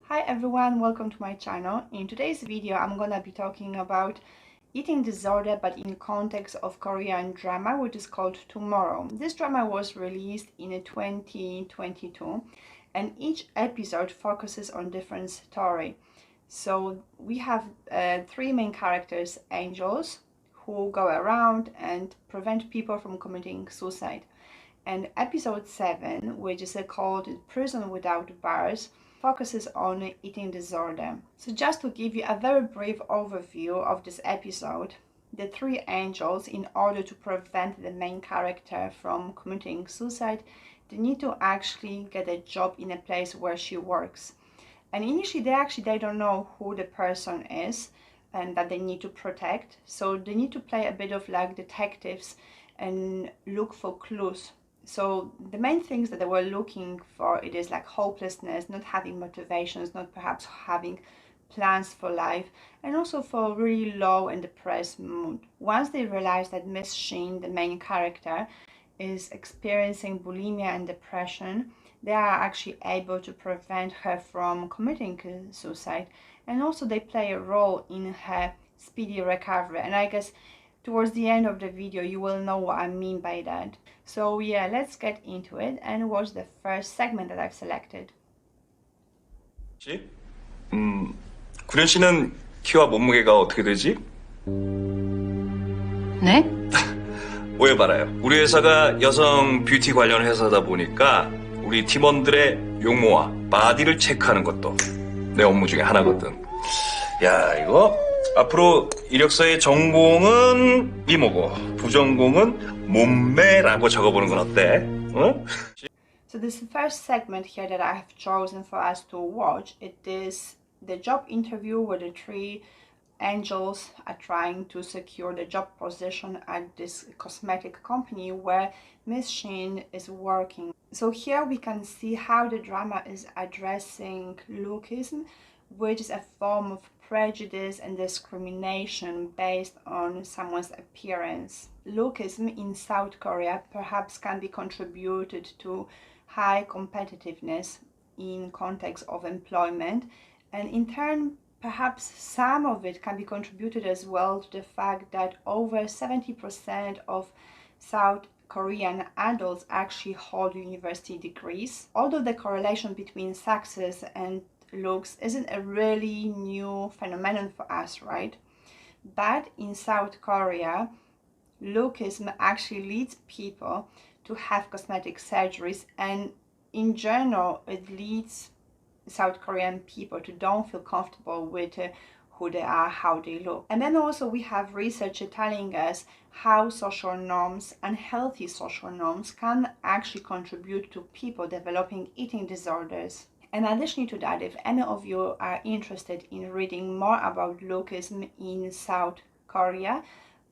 Hi everyone, welcome to my channel. In today's video I'm gonna be talking about eating disorder but in context of Korean drama which is called Tomorrow. This drama was released in 2022 and each episode focuses on different story. So we have three main characters, angels, who go around and prevent people from committing suicide. And episode 7, which is called Prison Without Bars, focuses on eating disorder. So just to give you a very brief overview of this episode, the three angels, in order to prevent the main character from committing suicide, they need to actually get a job in a place where she works. And initially they don't know who the person is and that they need to protect. So they need to play a bit of like detectives and look for clues. So the main things that they were looking for, it is like hopelessness, not having motivations, not perhaps having plans for life, and also for really low and depressed mood. Once they realize that Miss Shin, the main character, is experiencing bulimia and depression, they are actually able to prevent her from committing suicide, and also they play a role in her speedy recovery. And I guess towards the end of the video you will know what I mean by that. So yeah, let's get into it and watch the first segment that I've selected. 구련 씨는 키와 몸무게가 어떻게 되지? 네? 오해봐라요. 우리 회사가 여성 뷰티 관련 회사다 보니까 우리 팀원들의 용모와 바디를 체크하는 것도 내 업무 중에 하나거든. 야, 이거 앞으로 이력서에 전공은 미모고 부전공은 몸매라고 적어보는 건 어때? 응? So this first segment here that I have chosen for us to watch, it is the job interview where the three angels are trying to secure the job position at this cosmetic company where Miss Shin is working. So here we can see how the drama is addressing lookism, which is a form of prejudice and discrimination based on someone's appearance. Lookism in South Korea perhaps can be contributed to high competitiveness in context of employment, and in turn perhaps some of it can be contributed as well to the fact that over 70% of South Korean adults actually hold university degrees. Although the correlation between sexes and looks isn't a really new phenomenon for us, right? But in South Korea, lookism actually leads people to have cosmetic surgeries, and in general it leads South Korean people to don't feel comfortable with who they are, how they look. And then also we have research telling us how social norms, unhealthy social norms, can actually contribute to people developing eating disorders. And additionally to that, if any of you are interested in reading more about lookism in South Korea,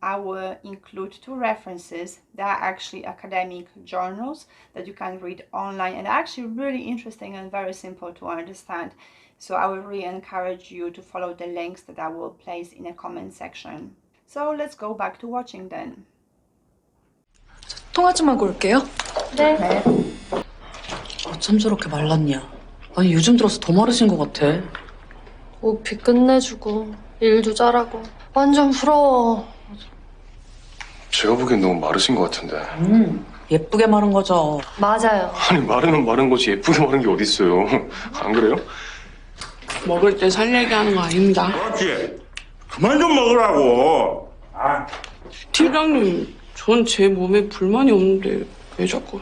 I will include two references. They are actually academic journals that you can read online and are actually really interesting and very simple to understand. So I will really encourage you to follow the links that I will place in a comment section. So let's go back to watching then. 통화 좀 하고 올게요. 네. 어쩜 저렇게 말랐냐? 아니 요즘 들어서 더 마르신 것 같아. 오피 끝내주고 일도 잘하고 완전 부러워. 제가 보기엔 너무 마르신 것 같은데. 예쁘게 마른 거죠. 맞아요. 아니 마르면 마른 거지 예쁘게 마른 게 어딨어요. 안 그래요? 먹을 때 살 얘기하는 거 아닙니다. 그렇지. 그만 좀 먹으라고. 아. 팀장님, 전 제 몸에 불만이 없는데 왜 자꾸...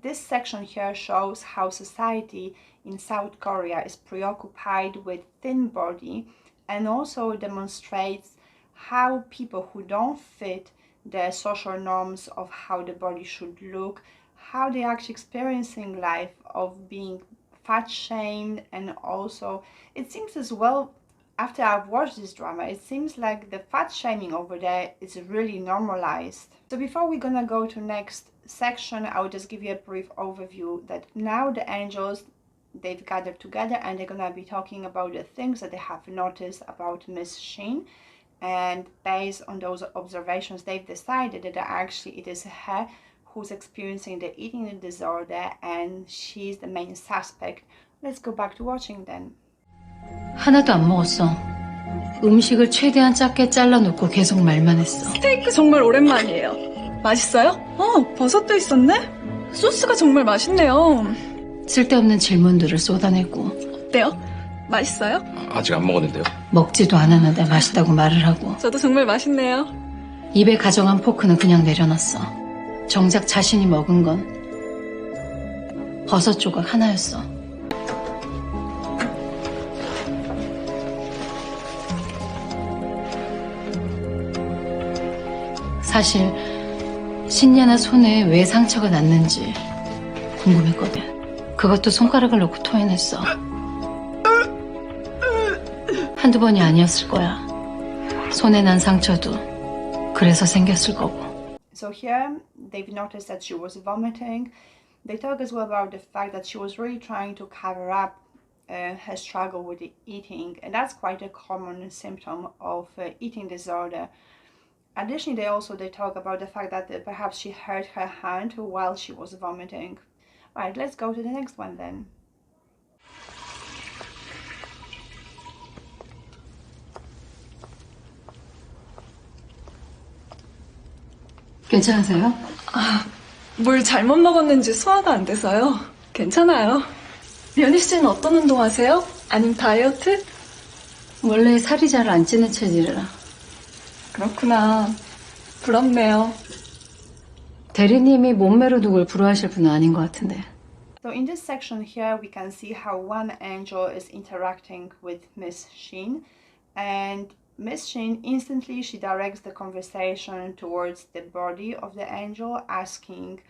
This section here shows how society in South Korea is preoccupied with thin body, and also demonstrates how people who don't fit the social norms of how the body should look, how they're actually experiencing life of being fat shamed. And also it seems as well, after I've watched this drama, it seems like the fat shaming over there is really normalized. So before we're gonna go to next section, I will just give you a brief overview that now the angels, they've gathered together and they're gonna be talking about the things that they have noticed about Miss Shin, and based on those observations they've decided that actually it is her who's experiencing the eating disorder and she's the main suspect Let's go back to watching then. 하나도 안 먹었어. 음식을 최대한 작게 잘라놓고 계속 말만 했어. 스테이크 정말 오랜만이에요. 맛있어요? 버섯도 있었네? 소스가 정말 맛있네요. 쓸데없는 질문들을 쏟아내고. 어때요? 맛있어요? 아직 안 먹었는데요. 먹지도 않았는데 맛있다고 말을 하고. 저도 정말 맛있네요. 입에 가져간 포크는 그냥 내려놨어. 정작 자신이 먹은 건 버섯 조각 하나였어. 사실 신녀나 손에 왜 상처가 났는지 궁금했거든. 그것도 손가락을 넣고 토해냈어. 한두 번이 아니었을 거야. 손에 난 상처도 그래서 생겼을 거고. So here they've noticed that she was vomiting. They talk as well about the fact that she was really trying to cover up her struggle with the eating, and that's quite a common symptom of eating disorder. Additionally, they talk about the fact that perhaps she hurt her hand while she was vomiting. Right, let's go to the next one then. 괜찮으세요? 뭘 잘못 먹었는지 소화가 안 돼서요. 괜찮아요. 연희 씨는 어떤 운동 하세요? 아님 다이어트? 원래 살이 잘 안 찌는 체질이라. 그렇구나. 부럽네요. 대리님이 몸매로 누굴 부러워하실 분은 아닌 것 같은데. So in this section here, we can see how one angel is interacting with Miss Shin, and Miss Shin instantly she directs the conversation towards the body of the angel, asking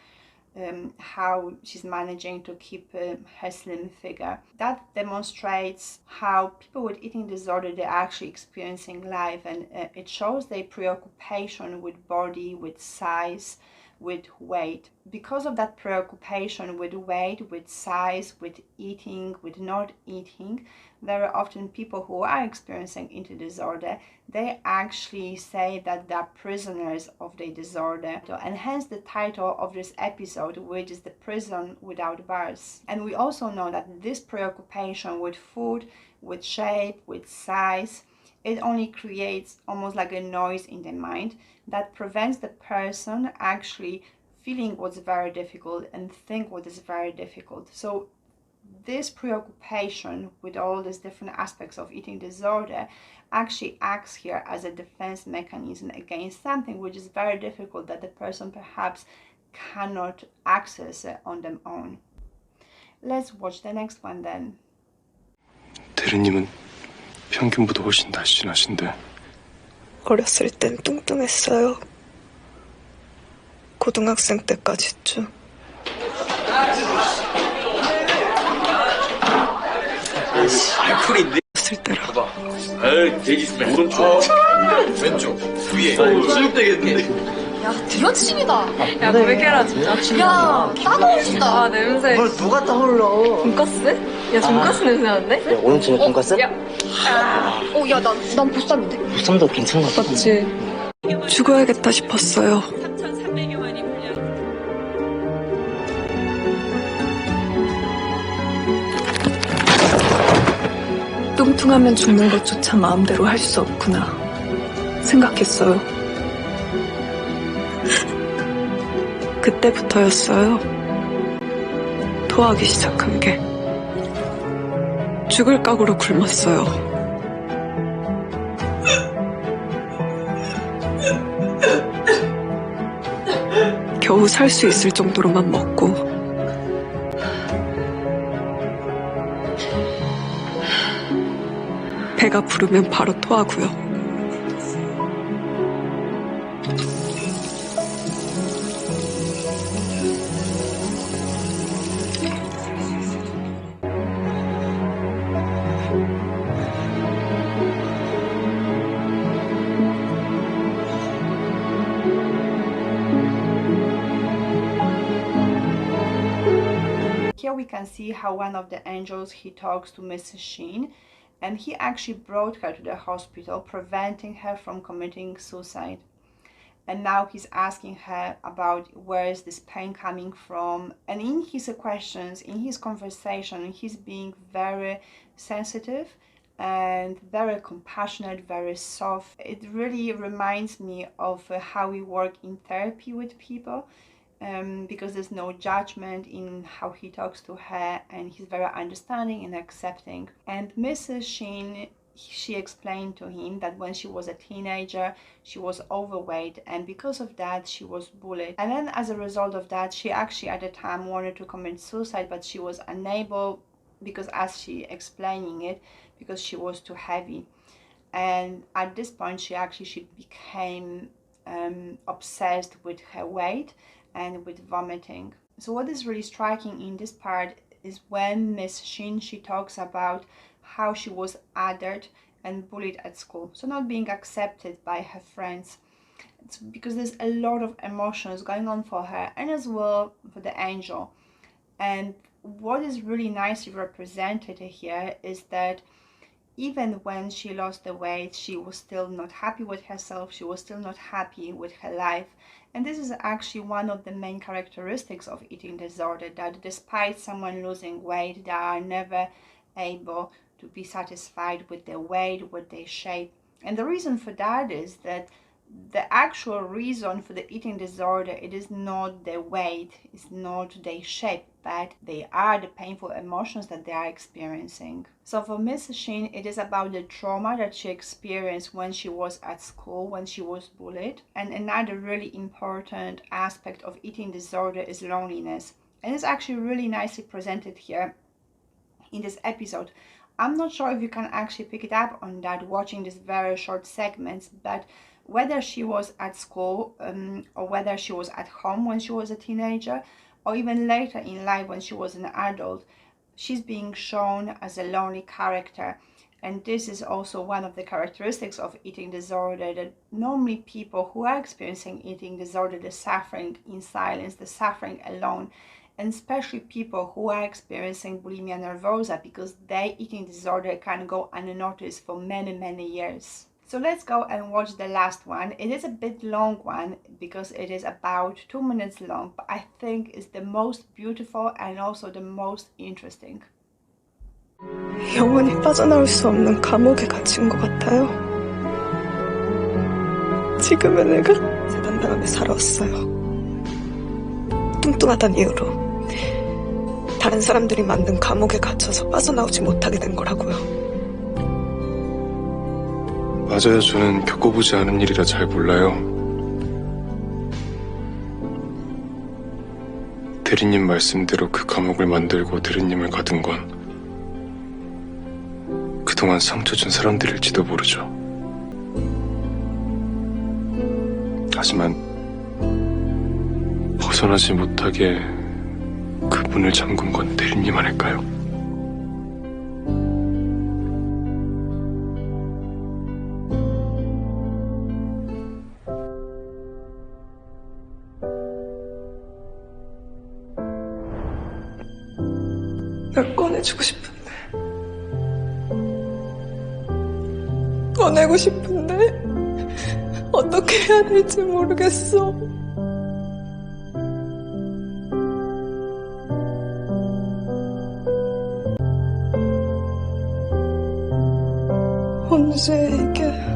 how she's managing to keep her slim figure. That demonstrates how people with eating disorder, they're actually experiencing life, and it shows their preoccupation with body, with size, with weight. Because of that preoccupation with weight, with size, with eating, with not eating, very often people who are experiencing eating disorder, they actually say that they're prisoners of their disorder, and hence the title of this episode, which is The Prison Without Bars. And we also know that this preoccupation with food, with shape, with size, it only creates almost like a noise in the mind that prevents the person actually feeling what's very difficult and think what is very difficult. So this preoccupation with all these different aspects of eating disorder actually acts here as a defense mechanism against something which is very difficult that the person perhaps cannot access on their own. Let's watch the next one then. 대리님은 평균보다 훨씬 날씬하신데. 어렸을 땐 뚱뚱했어요. 고등학생 때까지 쭉. 알콜인데? 어렸을 때라. 에이, 돼지 오른쪽, 왼쪽, 위에. 수육되겠는데. 야, 드러치기다. 야, 너 왜 이렇게 진짜. 야, 따가워진다. 아, 냄새. 뭘 누가 떠올려? 돈가스? 야, 돈가스 냄새 나는데? 야, 오른쪽에 돈가스? 야, 야, 난 보쌈인데? 보쌈도 괜찮은 것 같아. 맞지? 죽어야겠다 싶었어요. 뚱뚱하면 죽는 것조차 마음대로 할 수 없구나 생각했어요. 그때부터였어요. 토하기 시작한 게. 죽을 각오로 굶었어요. 겨우 살 수 있을 정도로만 먹고 배가 부르면 바로 토하고요. Here we can see how one of the angels, he talks to Mrs. Shin, and he actually brought her to the hospital, preventing her from committing suicide. and now he's asking her about where is this pain coming from. And in his questions, in his conversation, he's being very sensitive and very compassionate, very soft. It really reminds me of how we work in therapy with people, because there's no judgment in how he talks to her, and he's very understanding and accepting. And Mrs. Shin, she explained to him that when she was a teenager, she was overweight, and because of that she was bullied. And then as a result of that, she actually at the time wanted to commit suicide, but she was unable, because as she explaining it, because she was too heavy. And at this point she became obsessed with her weight and with vomiting. So what is really striking in this part is when Miss Shin, she talks about how she was othered and bullied at school, so not being accepted by her friends. It's because there's a lot of emotions going on for her and as well for the angel. And what is really nicely represented here is that even when she lost the weight, she was still not happy with herself, she was still not happy with her life. And this is actually one of the main characteristics of eating disorder, that despite someone losing weight, they are never able to be satisfied with their weight, with their shape. And the reason for that is that the actual reason for the eating disorder, it is not their weight, it's not their shape, but they are the painful emotions that they are experiencing. So for Miss Shin, it is about the trauma that she experienced when she was at school, when she was bullied. And another really important aspect of eating disorder is loneliness. And it's actually really nicely presented here in this episode. I'm not sure if you can actually pick it up on that watching these very short segments, but whether she was at school or whether she was at home when she was a teenager, or even later in life when she was an adult, she's being shown as a lonely character. And this is also one of the characteristics of eating disorder, that normally people who are experiencing eating disorder, they're suffering in silence, they're suffering alone. And especially people who are experiencing bulimia nervosa, because their eating disorder can go unnoticed for many years. So let's go and watch the last one. It is a bit long one because it is about 2 minutes long, but I think it's the most beautiful and also the most interesting. 영원히 빠져나올 수 없는 감옥에 갇힌 것 같아요. 지금의 내가 재단당하며 살아왔어요. 뚱뚱하단 이유로 다른 사람들이 만든 감옥에 갇혀서 빠져나오지 못하게 된 거라고요. 맞아요. 저는 겪어보지 않은 일이라 잘 몰라요. 대리님 말씀대로 그 감옥을 만들고 대리님을 가둔 건 그동안 상처 준 사람들일지도 모르죠. 하지만 벗어나지 못하게 그 문을 잠근 건 대리님 아닐까요? 날 꺼내주고 싶은데, 꺼내고 싶은데 어떻게 해야 될지 모르겠어. 혼수에게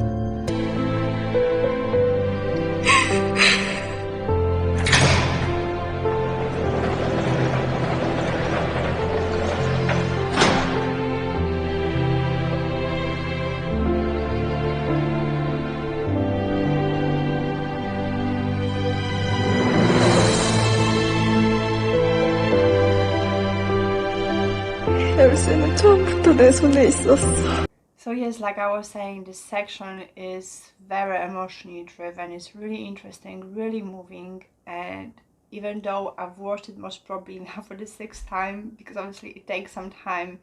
열쇠는 처음부터 내 손에 있었어. So yes, like I was saying, this section is very emotionally driven. It's really interesting, really moving, and even though I've watched it most probably now for the 6th time, because obviously it takes some time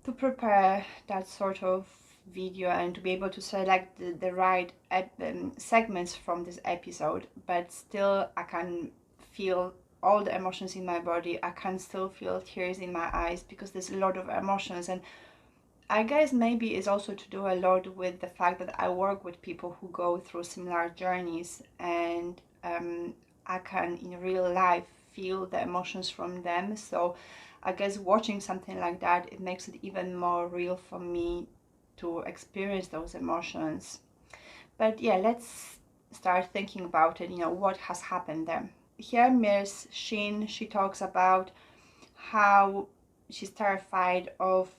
to prepare that sort of video and to be able to select the right segments from this episode, but still I can feel all the emotions in my body. I can still feel tears in my eyes because there's a lot of emotions. And I guess maybe it's also to do a lot with the fact that I work with people who go through similar journeys, and I can in real life feel the emotions from them. So I guess watching something like that, it makes it even more real for me to experience those emotions. But yeah, let's start thinking about it, what has happened there. Here Miss Shin, she talks about how she's terrified of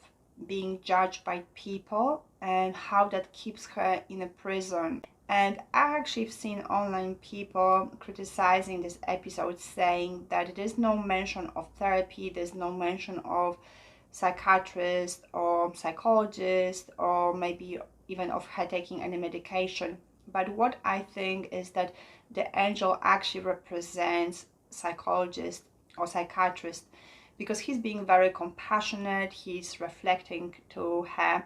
being judged by people and how that keeps her in a prison. And I actually have seen online people criticizing this episode, saying that there's no mention of therapy, there's no mention of psychiatrist or psychologist, or maybe even of her taking any medication. But what I think is that the angel actually represents psychologist or psychiatrist, because he's being very compassionate, he's reflecting to her,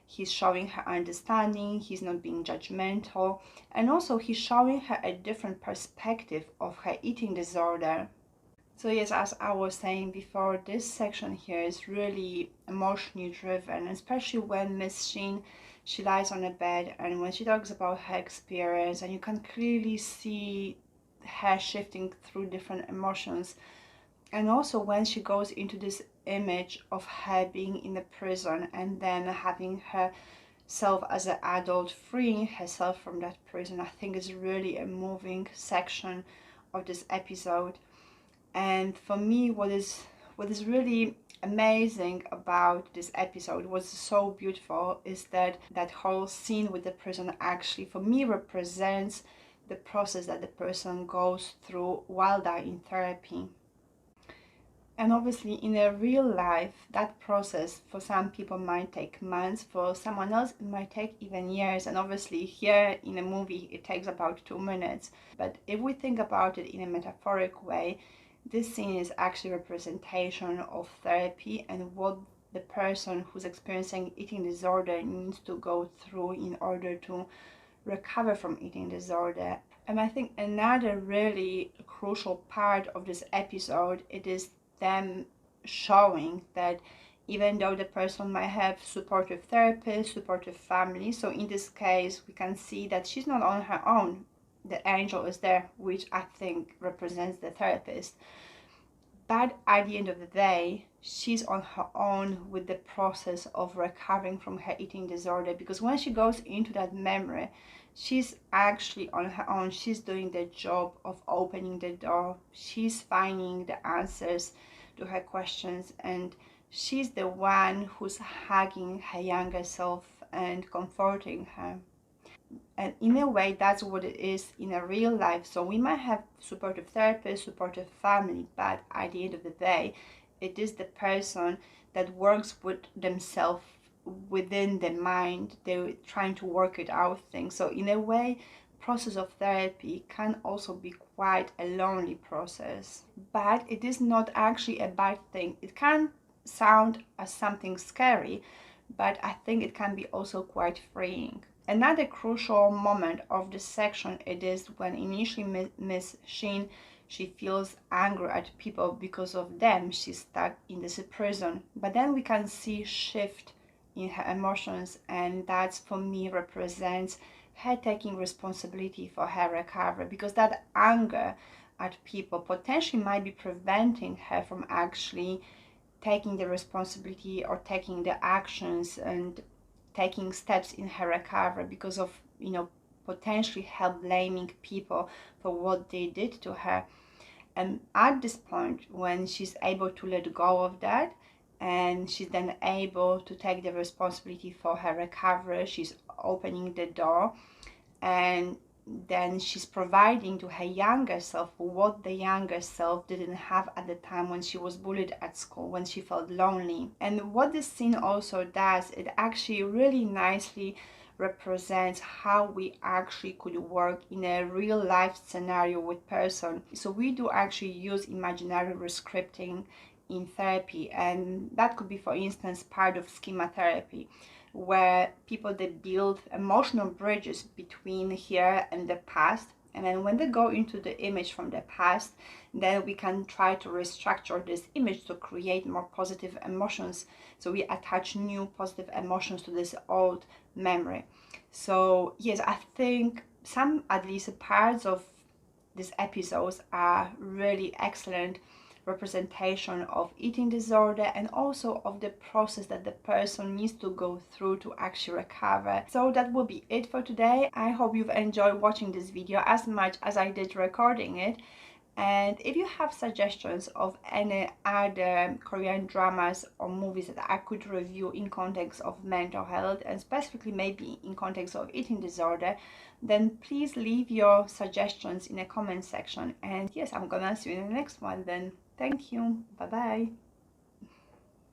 he's showing her understanding, he's not being judgmental, and also he's showing her a different perspective of her eating disorder. So yes, as I was saying before, this section here is really emotionally driven, especially when Miss Shin, she lies on a bed and when she talks about her experience, and you can clearly see her shifting through different emotions. And also when she goes into this image of her being in a prison and then having herself as an adult freeing herself from that prison, I think is really a moving section of this episode. And for me, what is really amazing about this episode, what's so beautiful, is that whole scene with the prison actually for me represents the process that the person goes through while they're in therapy. And obviously in a real life, that process for some people might take months, for someone else it might take even years, and obviously here in a movie it takes about 2 minutes. But if we think about it in a metaphoric way, this scene is actually representation of therapy and what the person who's experiencing eating disorder needs to go through in order to recover from eating disorder. And I think another really crucial part of this episode, it is them showing that even though the person might have supportive therapist, supportive family, so in this case we can see that she's not on her own. The angel is there, which I think represents the therapist. But at the end of the day, she's on her own with the process of recovering from her eating disorder, because when she goes into that memory, she's actually on her own. She's doing the job of opening the door. She's finding the answers to her questions, and she's the one who's hugging her younger self and comforting her. And in a way, that's what it is in a real life. So we might have supportive therapist, supportive family, but at the end of the day, it is the person that works with themselves within the mind. They're trying to work it out things. So in a way, process of therapy can also be quite a lonely process, but it is not actually a bad thing. It can sound as something scary, but I think it can be also quite freeing. Another crucial moment of this section, it is when initially Miss Shin, she feels angry at people because of them. She's stuck in this prison, but then we can see shift in her emotions, and that's for me represents her taking responsibility for her recovery, because that anger at people potentially might be preventing her from actually taking the responsibility or taking the actions and taking steps in her recovery, because of potentially her blaming people for what they did to her. And at this point, when she's able to let go of that, and she's then able to take the responsibility for her recovery, she's opening the door, and then she's providing to her younger self what the younger self didn't have at the time when she was bullied at school, when she felt lonely. And what this scene also does, it actually really nicely represents how we actually could work in a real life scenario with person. So we do actually use imaginary rescripting in therapy, and that could be, for instance, part of schema therapy, where people, they build emotional bridges between here and the past, And then when they go into the image from the past, then we can try to restructure this image to create more positive emotions. So we attach new positive emotions to this old memory. So yes, I think some, at least parts of these episodes are really excellent representation of eating disorder and also of the process that the person needs to go through to actually recover. So that will be it for today. I hope you've enjoyed watching this video as much as I did recording it. And if you have suggestions of any other Korean dramas or movies that I could review in context of mental health and specifically maybe in context of eating disorder, then please leave your suggestions in the comment section. And yes, I'm gonna see you in the next one then. Thank you. Bye bye.